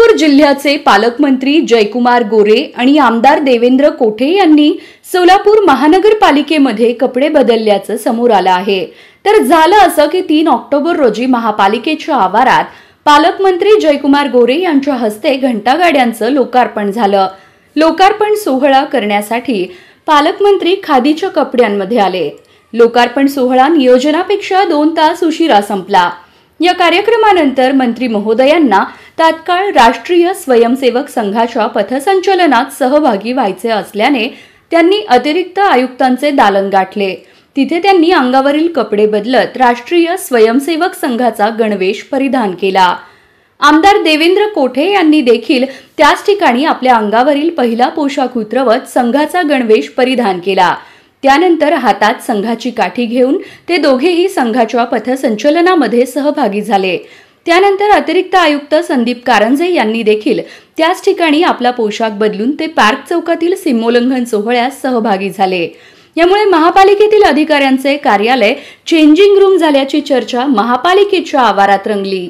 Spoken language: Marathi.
सोलापूर जिल्ह्याचे पालकमंत्री जयकुमार गोरे आणि आमदार देवेंद्र कोठे यांनी सोलापूर महानगरपालिकेमध्ये कपडे बदलल्याचं समोर आलं आहे। तर झालं असं की 3 ऑक्टोबर रोजी महापालिकेच्या आवारात पालकमंत्री जयकुमार गोरे यांच्या हस्ते घंटागाड्यांचं लोकार्पण झालं। लोकार्पण सोहळा करण्यासाठी पालकमंत्री खादीच्या कपड्यांमध्ये आले। लोकार्पण सोहळा नियोजनापेक्षा 2 तास उशिरा संपला। या कार्यक्रमानंतर मंत्री महोदयांना तात्काळ राष्ट्रीय स्वयंसेवक संघाच्या पथसंचलनात सहभागी व्हायचे असल्याने त्यांनी अतिरिक्त आयुक्तांचे दालन गाठले। तिथे त्यांनी अंगावरील कपडे बदलत राष्ट्रीय स्वयंसेवक संघाचा गणवेश परिधान केला। आमदार देवेंद्र कोठे यांनी देखील त्याच ठिकाणी आपल्या अंगावरील पहिला पोशाख उतरवत संघाचा गणवेश परिधान केला। त्यानंतर हातात संघाची काठी घेऊन ते दोघेही संघाच्या पथसंचलनामध्ये सहभागी झाले। त्यानंतर अतिरिक्त आयुक्त संदीप कारंजे यांनी देखील त्याच ठिकाणी आपला पोशाख बदलून ते पार्क चौकातील सीमोल्लंघन सोहळ्यात सहभागी झाले। यामुळे महापालिकेतील अधिकाऱ्यांचे कार्यालय चेंजिंग रूम झाल्याची चर्चा महापालिकेच्या आवारात रंगली।